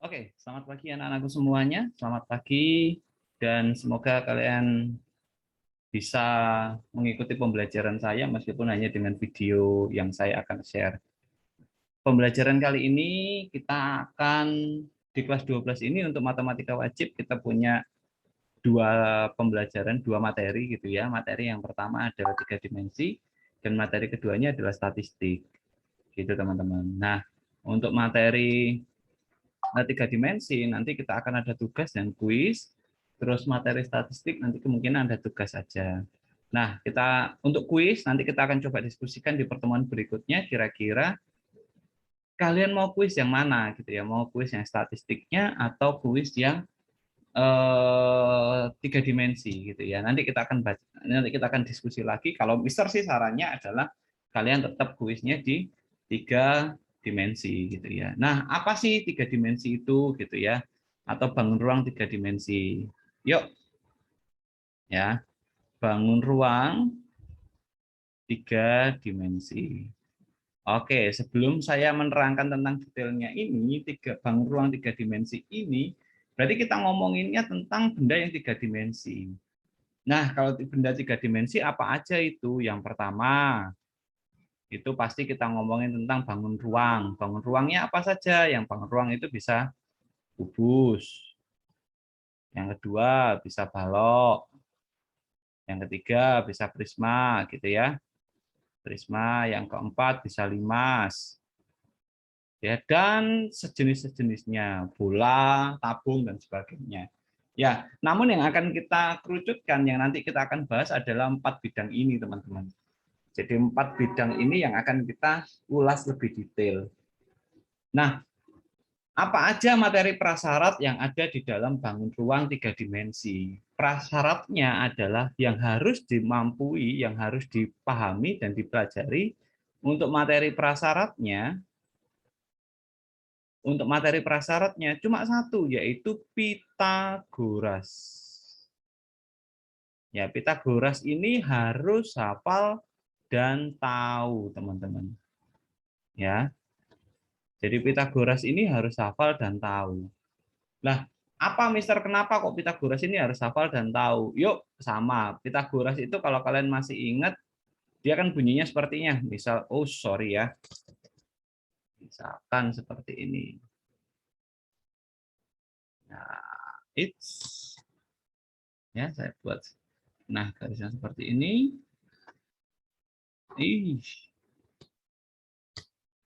Oke, selamat pagi anak-anakku semuanya. Selamat pagi dan semoga kalian bisa mengikuti pembelajaran saya meskipun hanya dengan video yang saya akan share. Pembelajaran kali ini kita akan di kelas 12 ini untuk matematika wajib kita punya dua pembelajaran, dua materi gitu ya. Materi yang pertama adalah 3 dimensi dan materi keduanya adalah statistik. Gitu teman-teman. Nah, untuk materi 3 dimensi, nanti kita akan ada tugas dan kuis, terus materi statistik nanti kemungkinan ada tugas saja. Nah, kita untuk kuis nanti kita akan coba diskusikan di pertemuan berikutnya, kira-kira kalian mau kuis yang mana gitu ya, mau kuis yang statistiknya atau kuis yang 3 dimensi gitu ya. Nanti kita akan diskusi lagi. Kalau Mister sih sarannya adalah kalian tetap kuisnya di 3 dimensi gitu ya. Nah, apa sih 3 dimensi itu gitu ya? Atau bangun ruang 3 dimensi. Yuk ya, bangun ruang 3 dimensi. Oke, sebelum saya menerangkan tentang detailnya ini, bangun ruang 3 dimensi ini, berarti kita ngomonginnya tentang benda yang 3 dimensi. Nah, kalau benda 3 dimensi apa aja itu? Yang pertama, itu pasti kita ngomongin tentang bangun ruang. Bangun ruangnya apa saja? Yang bangun ruang itu bisa kubus. Yang kedua, bisa balok. Yang ketiga, bisa prisma, gitu ya. Prisma. Yang keempat, bisa limas. Ya, dan sejenis-sejenisnya, bola, tabung, dan sebagainya. Ya, namun yang akan kita kerucutkan, yang nanti kita akan bahas adalah 4 bidang ini, teman-teman. Jadi 4 bidang ini yang akan kita ulas lebih detail. Nah, apa aja materi prasyarat yang ada di dalam bangun ruang 3 dimensi? Prasyaratnya adalah yang harus dimampui, yang harus dipahami dan dipelajari. Untuk materi prasyaratnya, cuma satu, yaitu Pitagoras. Ya, Pitagoras ini harus hafal dan tahu, teman-teman. Ya. Jadi Pitagoras ini harus hafal dan tahu. Lah, apa Mister kenapa kok Pitagoras ini harus hafal dan tahu? Yuk, sama. Pitagoras itu kalau kalian masih ingat, dia kan bunyinya sepertinya. Misal, oh sorry ya. Misalkan seperti ini. Nah, ya saya buat. Nah, garisnya seperti ini.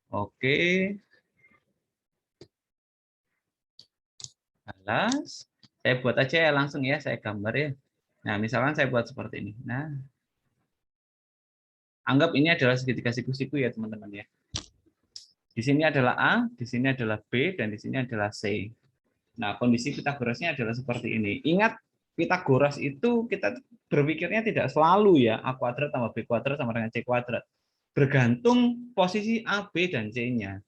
Oke. Balas. Saya buat aja ya langsung ya, saya gambar ya. Nah, misalkan saya buat seperti ini. Nah, anggap ini adalah segitiga siku-siku ya, teman-teman ya. Di sini adalah A, di sini adalah B, dan di sini adalah C. Nah, kondisi Pitagorasnya adalah seperti ini. Ingat, Pitagoras itu kita berpikirnya tidak selalu ya, A kuadrat tambah B kuadrat sama dengan C kuadrat. Bergantung posisi A, B, dan C-nya.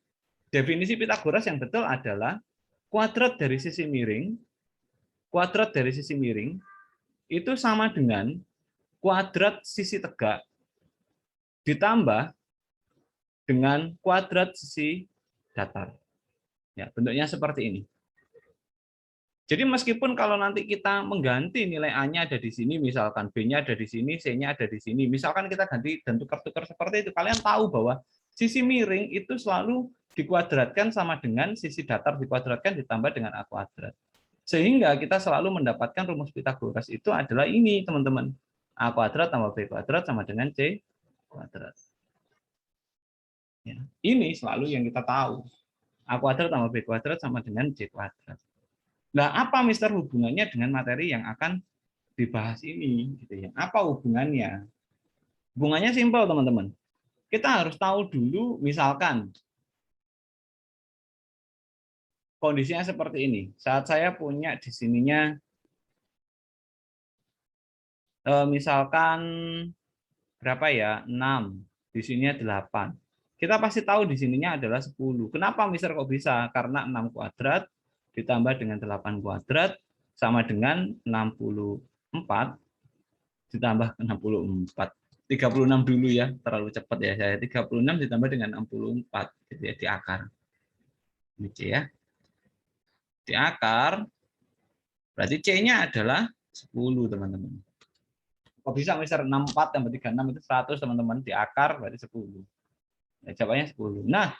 Definisi Pitagoras yang betul adalah kuadrat dari sisi miring, itu sama dengan kuadrat sisi tegak ditambah dengan kuadrat sisi datar. Ya, bentuknya seperti ini. Jadi meskipun kalau nanti kita mengganti nilai A-nya ada di sini, misalkan B-nya ada di sini, C-nya ada di sini, misalkan kita ganti dan tukar-tukar seperti itu, kalian tahu bahwa sisi miring itu selalu dikuadratkan sama dengan sisi datar dikuadratkan ditambah dengan A kuadrat. Sehingga kita selalu mendapatkan rumus Pitagoras itu adalah ini, teman-teman. A kuadrat tambah B kuadrat sama dengan C kuadrat. Ya. Ini selalu yang kita tahu. A kuadrat tambah B kuadrat sama dengan C kuadrat. Nah, apa Mister hubungannya dengan materi yang akan dibahas ini? Gitu ya. Apa hubungannya? Hubungannya simpel, teman-teman. Kita harus tahu dulu, misalkan, kondisinya seperti ini. Saat saya punya di sininya, misalkan, berapa ya? 6. Di sininya 8. Kita pasti tahu di sininya adalah 10. Kenapa Mister kok bisa? Karena 6 kuadrat ditambah dengan 8 kuadrat sama dengan 64 ditambah 64. 36 dulu ya, terlalu cepat ya saya. 36 ditambah dengan 64 gitu ya, di akar. Ini C ya. di akar, berarti C-nya adalah 10, teman-teman. Kok bisa misalnya 64 tambah 36 itu 100, teman-teman, di akar berarti 10. Ya, jawabannya 10. Nah,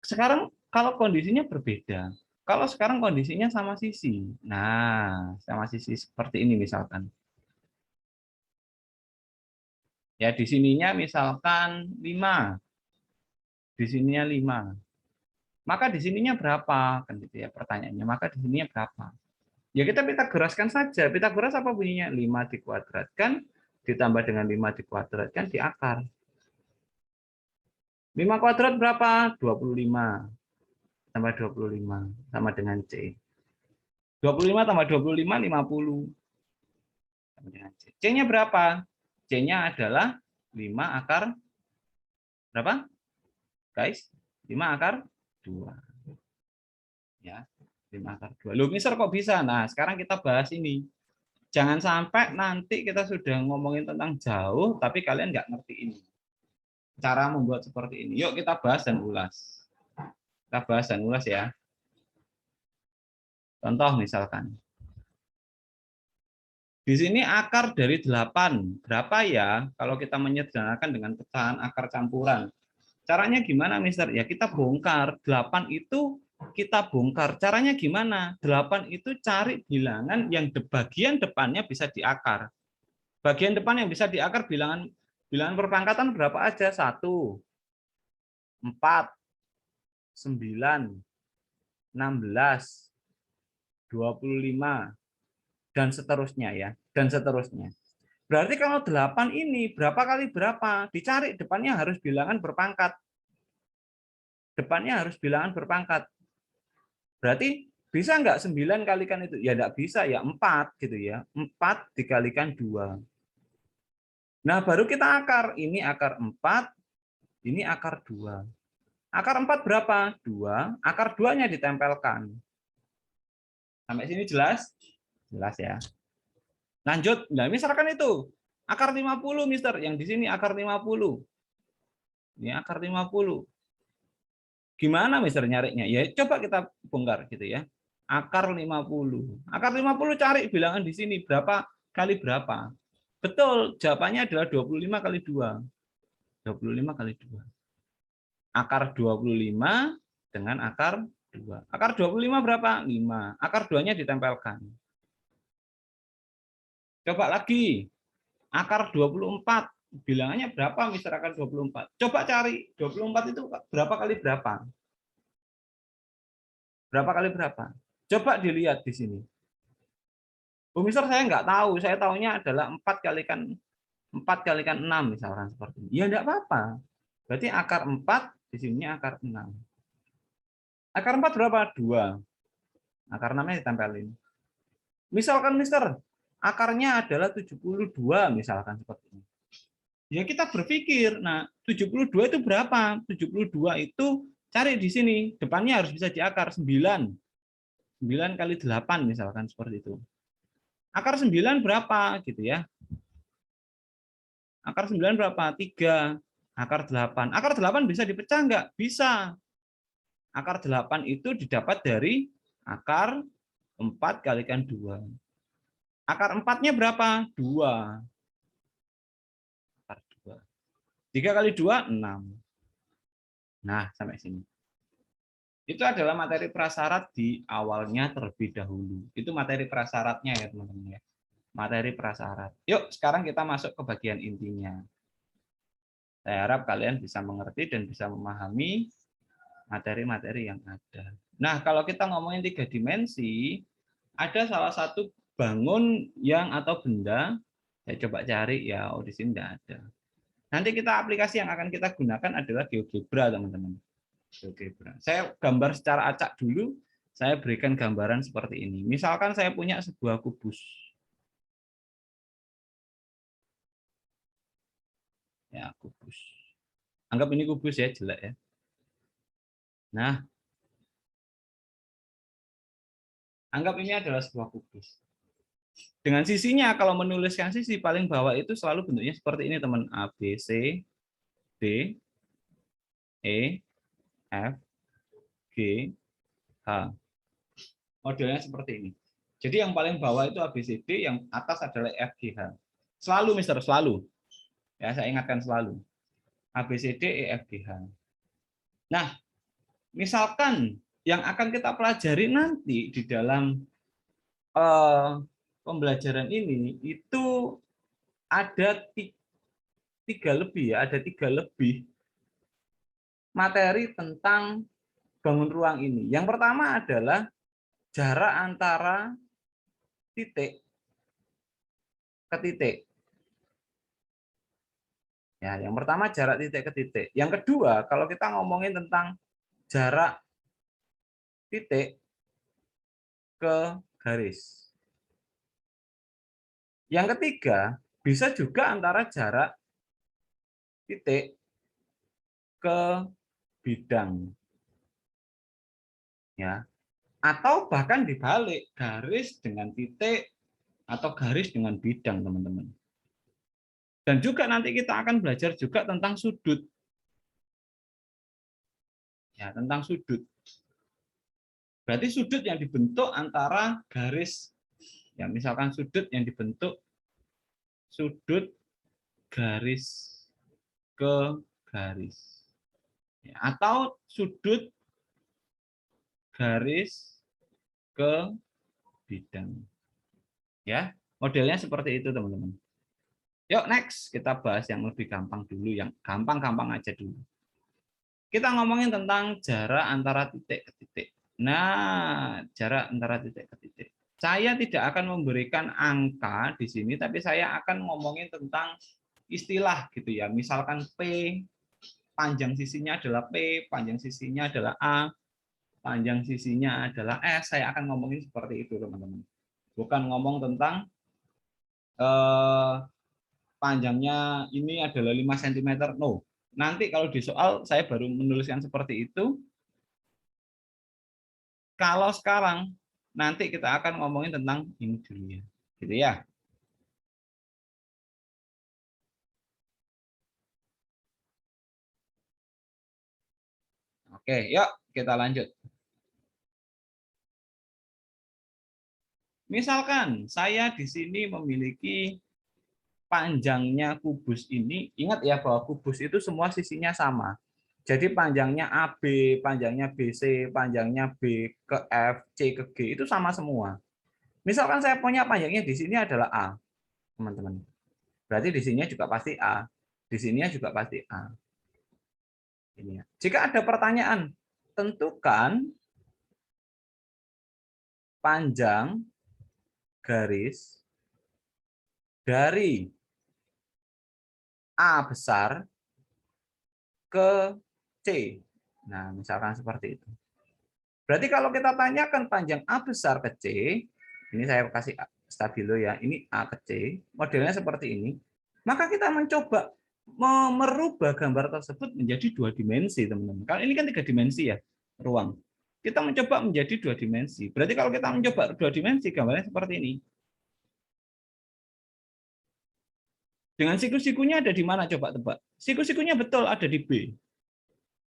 sekarang kalau kondisinya berbeda. Kalau sekarang kondisinya sama sisi. Nah, sama sisi seperti ini misalkan. Ya, di sininya misalkan 5. Di sininya 5. Maka di sininya berapa? Kan gitu ya pertanyaannya. Maka di sininya berapa? Ya kita Pitagoraskan saja. Pitagoras apa bunyinya? 5 dikuadratkan ditambah dengan 5 dikuadratkan di akar. 5 kuadrat berapa? 25. Tambah 25 sama dengan C. 25 tambah 25, 50. Sama dengan C. C-nya berapa? C-nya adalah 5 akar berapa? Guys, 5 akar 2. Ya, 5 akar 2. Loh, Mister kok bisa? Nah, sekarang kita bahas ini. Jangan sampai nanti kita sudah ngomongin tentang jauh, tapi kalian nggak ngerti ini. Cara membuat seperti ini. Yuk kita bahas dan ulas. Kita bahas dan ulas ya. Contoh misalkan. Di sini akar dari 8. Berapa ya kalau kita menyederhanakan dengan pecahan akar campuran? Caranya gimana, Mister? Ya kita bongkar. 8 itu kita bongkar. Caranya gimana? 8 itu cari bilangan yang bagian depannya bisa diakar. Bagian depan yang bisa diakar bilangan perpangkatan berapa aja? 1, 4, 9, 16, 25, dan seterusnya ya. Dan seterusnya. Berarti kalau 8 ini berapa kali berapa? Dicari depannya harus bilangan berpangkat. Depannya harus bilangan berpangkat. Berarti bisa nggak 9 kalikan itu? Ya nggak bisa, ya 4 gitu ya. 4 dikalikan 2. Nah, baru kita akar. Ini akar 4, ini akar 2. Akar 4 berapa? 2. Akar 2-nya ditempelkan. Sampai sini jelas? Jelas ya. Lanjut. Nah, misalkan itu. Akar 50, Mister. Yang di sini akar 50. Ini akar 50. Gimana Mister nyarinya? Ya coba kita bongkar gitu ya. Akar 50. Akar 50 cari bilangan di sini. Berapa kali berapa? Betul, jawabannya adalah 25 kali 2. 25 kali 2. Akar 25 dengan akar 2. Akar 25 berapa? 5. Akar 2-nya ditempelkan. Coba lagi. Akar 24. Bilangannya berapa Mister akar 24? Coba cari. 24 itu berapa kali berapa? Berapa kali berapa? Coba dilihat di sini. Bu Mister saya nggak tahu. Saya tahunya adalah 4 kalikan 6 misalkan seperti ini. Ya enggak apa-apa. Berarti akar 4 di sini akar 6. Akar 4 berapa? 2. Akar 6-nya ditempelin. Misalkan Mister, akarnya adalah 72 misalkan seperti ini. Ya kita berpikir, nah 72 itu berapa? 72 itu cari di sini, depannya harus bisa diakar 9. 9 kali 8 misalkan seperti itu. Akar 9 berapa gitu ya? Akar 9 berapa? 3. Akar 8. Akar 8 bisa dipecah enggak? Bisa. Akar 8 itu didapat dari akar 4 kalikan 2. Akar 4-nya berapa? 2. Akar 2. 3 kali 2, 6. Nah, sampai sini. Itu adalah materi prasyarat di awalnya terlebih dahulu. Itu materi prasyaratnya ya, teman-teman ya. Materi prasyarat. Yuk, sekarang kita masuk ke bagian intinya. Saya harap kalian bisa mengerti dan bisa memahami materi-materi yang ada. Nah, kalau kita ngomongin 3 dimensi, ada salah satu bangun yang atau benda, saya coba cari ya, di sini tidak ada. Nanti kita aplikasi yang akan kita gunakan adalah GeoGebra, teman-teman. GeoGebra. Saya gambar secara acak dulu, saya berikan gambaran seperti ini. Misalkan saya punya sebuah kubus. Ya, kubus. Anggap ini kubus ya, jelek ya. Nah, anggap ini adalah sebuah kubus. Dengan sisinya, kalau menuliskan sisi paling bawah itu selalu bentuknya seperti ini, teman. A, B, C, D, E, F, G, H. Modelnya seperti ini. Jadi yang paling bawah itu ABCD, yang atas adalah EFGH. Selalu, Mister, selalu. Ya, saya ingatkan selalu. ABCD, EFGH. Nah, misalkan yang akan kita pelajari nanti di dalam pembelajaran ini itu ada tiga lebih ya, ada tiga lebih materi tentang bangun ruang ini. Yang pertama adalah jarak antara titik ke titik. Ya, yang pertama jarak titik ke titik. Yang kedua, kalau kita ngomongin tentang jarak titik ke garis. Yang ketiga, bisa juga antara jarak titik ke bidang. Ya, atau bahkan dibalik, garis dengan titik atau garis dengan bidang, teman-teman. Dan juga nanti kita akan belajar juga tentang sudut. Ya, tentang sudut. Berarti sudut yang dibentuk antara garis, ya misalkan sudut yang dibentuk sudut garis ke garis. Ya, atau sudut garis ke bidang. Ya, modelnya seperti itu, teman-teman. Yuk next, kita bahas yang lebih gampang dulu, yang gampang-gampang aja dulu. Kita ngomongin tentang jarak antara titik ke titik. Nah, jarak antara titik ke titik. Saya tidak akan memberikan angka di sini, tapi saya akan ngomongin tentang istilah gitu ya. Misalkan P, panjang sisinya adalah P, panjang sisinya adalah A, panjang sisinya adalah S. Saya akan ngomongin seperti itu, teman-teman. Bukan ngomong tentang panjangnya ini adalah 5 cm. No. Nanti kalau di soal saya baru menuliskan seperti itu. Kalau sekarang nanti kita akan ngomongin tentang ini dulu ya. Gitu ya. Oke, yuk kita lanjut. Misalkan saya di sini memiliki panjangnya kubus ini, ingat ya bahwa kubus itu semua sisinya sama. Jadi panjangnya AB, panjangnya BC, panjangnya B ke F, C ke G itu sama semua. Misalkan saya punya panjangnya di sini adalah A, teman-teman. Berarti di sini juga pasti A, di sini juga pasti A. Ini ya. Jika ada pertanyaan, tentukan panjang garis dari A besar ke C. Nah, misalkan seperti itu. Berarti kalau kita tanyakan panjang A besar ke C, ini saya kasih stabilo ya, ini A ke C, modelnya seperti ini, maka kita mencoba merubah gambar tersebut menjadi dua dimensi, teman-teman. Kalau ini kan tiga dimensi ya, ruang. Kita mencoba menjadi dua dimensi. Berarti kalau kita mencoba dua dimensi, gambarnya seperti ini. Dengan siku-sikunya ada di mana? Coba tebak. Siku-sikunya betul ada di B.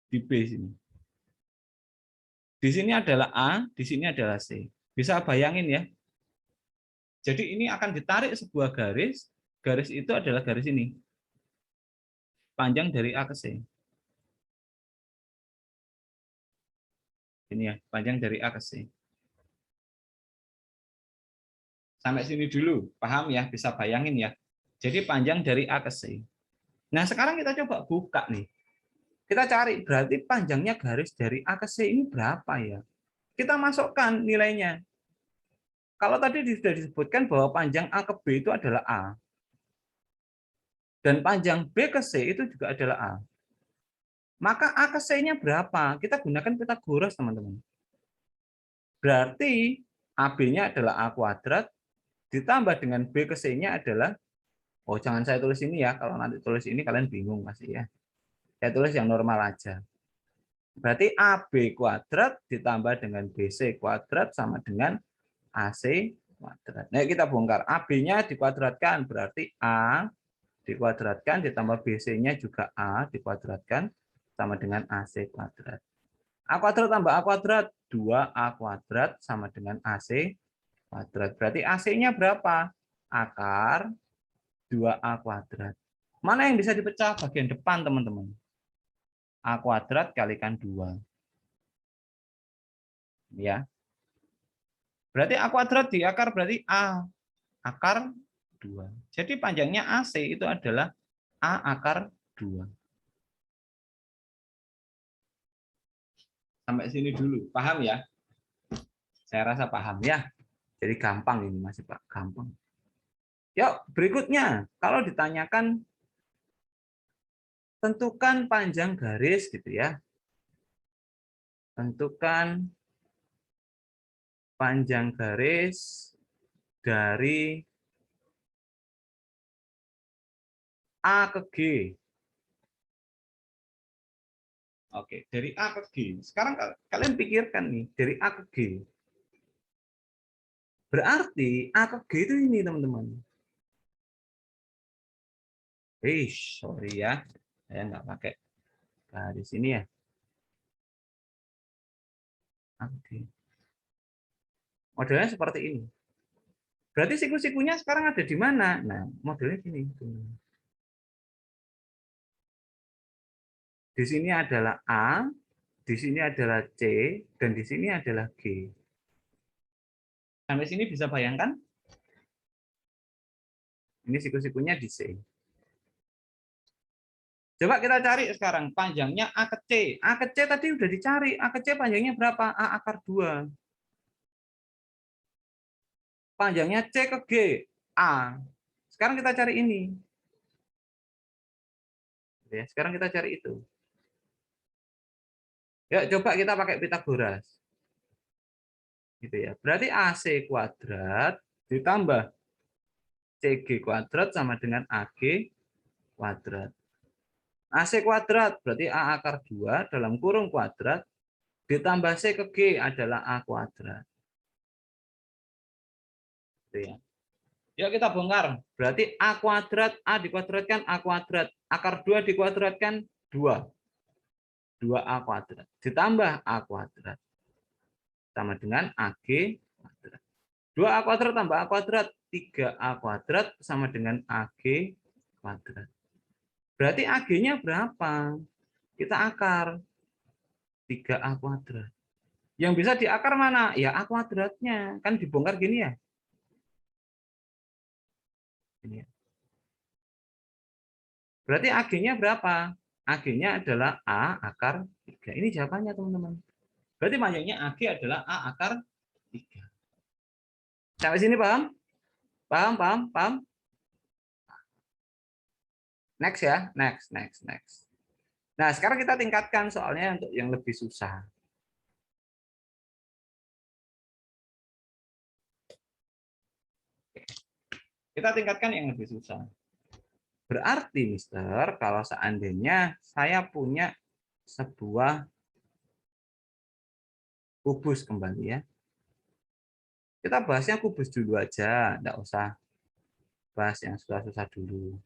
Di B sini. Di sini adalah A, di sini adalah C. Bisa bayangin ya. Jadi ini akan ditarik sebuah garis. Garis itu adalah garis ini. Panjang dari A ke C. Ini ya, panjang dari A ke C. Sampai sini dulu. Paham ya? Bisa bayangin ya. Jadi panjang dari A ke C. Nah, sekarang kita coba buka nih. Kita cari berarti panjangnya garis dari A ke C ini berapa ya? Kita masukkan nilainya. Kalau tadi sudah disebutkan bahwa panjang A ke B itu adalah A. Dan panjang B ke C itu juga adalah A. Maka A ke C-nya berapa? Kita gunakan Pitagoras, teman-teman. Berarti AB-nya adalah A kuadrat, ditambah dengan B ke C-nya adalah, oh jangan saya tulis ini ya, kalau nanti tulis ini kalian bingung masih ya. Saya tulis yang normal aja. Berarti AB kuadrat ditambah dengan BC kuadrat sama dengan AC kuadrat. Nah, kita bongkar. AB-nya dikuadratkan, berarti A dikuadratkan ditambah BC-nya juga A dikuadratkan sama dengan AC kuadrat. A kuadrat tambah A kuadrat, 2A kuadrat sama dengan AC kuadrat. Berarti AC-nya berapa? Akar 2A kuadrat. Mana yang bisa dipecah? Bagian depan, teman-teman. A kuadrat kalikan 2. Ya. Berarti A kuadrat di akar berarti A akar 2. Jadi panjangnya AC itu adalah A akar 2. Sampai sini dulu. Paham ya? Saya rasa paham ya. Jadi gampang ini masih Pak, gampang. Yuk, berikutnya kalau ditanyakan tentukan panjang garis gitu ya. Tentukan panjang garis dari A ke G. Oke, dari A ke G. Sekarang kalian pikirkan nih, dari A ke G. Berarti A ke G itu ini, teman-teman. Sorry ya. Saya nggak pakai garis ini ya. Oke. Modelnya seperti ini. Berarti siku-sikunya sekarang ada di mana? Nah, modelnya gini. Di sini adalah A, di sini adalah C, dan di sini adalah G. Sampai sini bisa bayangkan? Ini siku-sikunya di C. Coba kita cari sekarang panjangnya A ke C. A ke C tadi udah dicari. A ke C panjangnya berapa? A akar 2. Panjangnya C ke G. A. Sekarang kita cari ini. Ya, sekarang kita cari itu. Ya, coba kita pakai Pitagoras. Gitu ya. Berarti AC kuadrat ditambah CG kuadrat sama dengan AG kuadrat. AC kuadrat berarti A akar 2 dalam kurung kuadrat ditambah C ke G adalah A kuadrat. Gitu ya. Yuk kita bongkar. Berarti A kuadrat, A dikuadratkan A kuadrat. Akar 2 dikuadratkan 2. 2A kuadrat. Ditambah A kuadrat. Sama dengan AG kuadrat. 2A kuadrat tambah A kuadrat. 3A kuadrat sama dengan AG kuadrat. Berarti AG-nya berapa? Kita akar 3A kuadrat. Yang bisa diakar mana? Ya A kuadratnya. Kan dibongkar gini ya. Ini ya. Berarti AG-nya berapa? AG-nya adalah A akar 3. Ini jawabannya, teman-teman. Berarti panjangnya AG adalah A akar 3. Sampai sini paham? Paham, paham, paham? Next ya, next. Nah, sekarang kita tingkatkan soalnya untuk yang lebih susah. Kita tingkatkan yang lebih susah. Berarti, Mister, kalau seandainya saya punya sebuah kubus kembali ya. Kita bahasnya kubus dulu aja, enggak usah bahas yang susah-susah dulu.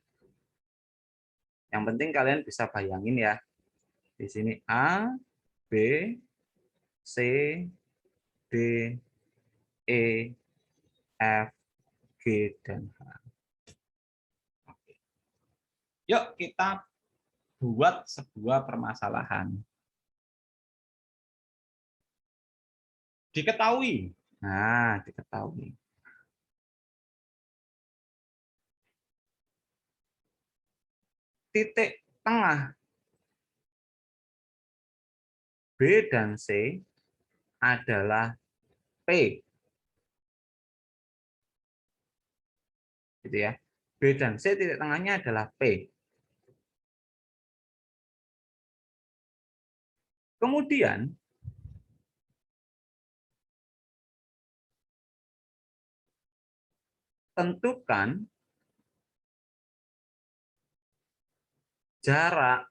Yang penting kalian bisa bayangin ya. Di sini A, B, C, D, E, F, G, dan H. Yuk kita buat sebuah permasalahan. Diketahui. Nah, diketahui. Titik tengah B dan C adalah P. Gitu ya. B dan C titik tengahnya adalah P. Kemudian tentukan jarak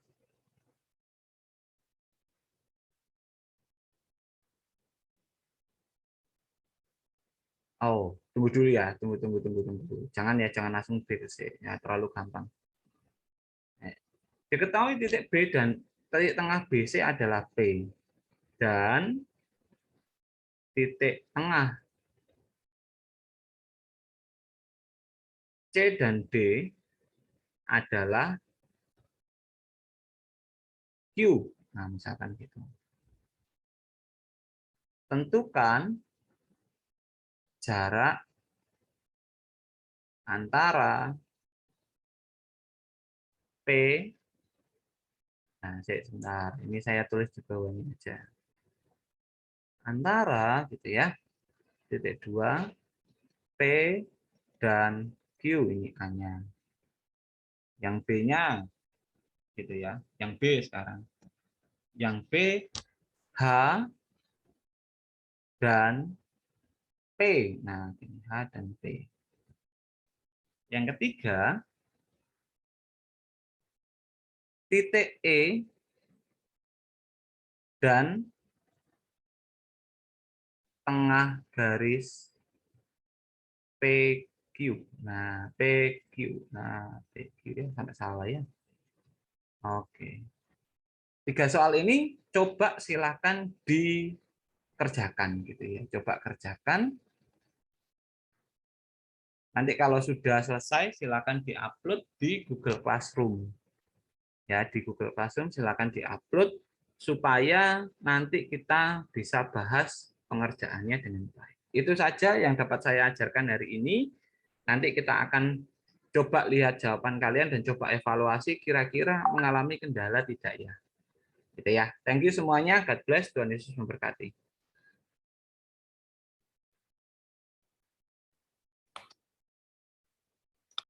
tunggu dulu ya, tunggu. Jangan langsung B ke C, ya terlalu gampang. Diketahui titik B dan titik tengah BC adalah P. dan titik tengah C dan D adalah Q. Nah, misalkan gitu. Tentukan jarak antara P. Nah, sebentar. Ini saya tulis di bawahnya aja. Antara gitu ya. Titik 2 P dan Q ini A-nya. Yang B-nya gitu ya. Yang B sekarang. Yang B H dan P. Nah, ini H dan P. Yang ketiga, titik E dan tengah garis PQ. Nah, PQ. Nah, PQ ya sampai salah ya. Oke. 3 soal ini coba silakan dikerjakan gitu ya. Coba kerjakan. Nanti kalau sudah selesai silakan diupload di Google Classroom. Ya, di Google Classroom silakan diupload supaya nanti kita bisa bahas pengerjaannya dengan baik. Itu saja yang dapat saya ajarkan hari ini. Nanti kita akan coba lihat jawaban kalian dan coba evaluasi kira-kira mengalami kendala tidak ya. Gitu ya. Thank you semuanya. God bless. Tuhan Yesus memberkati.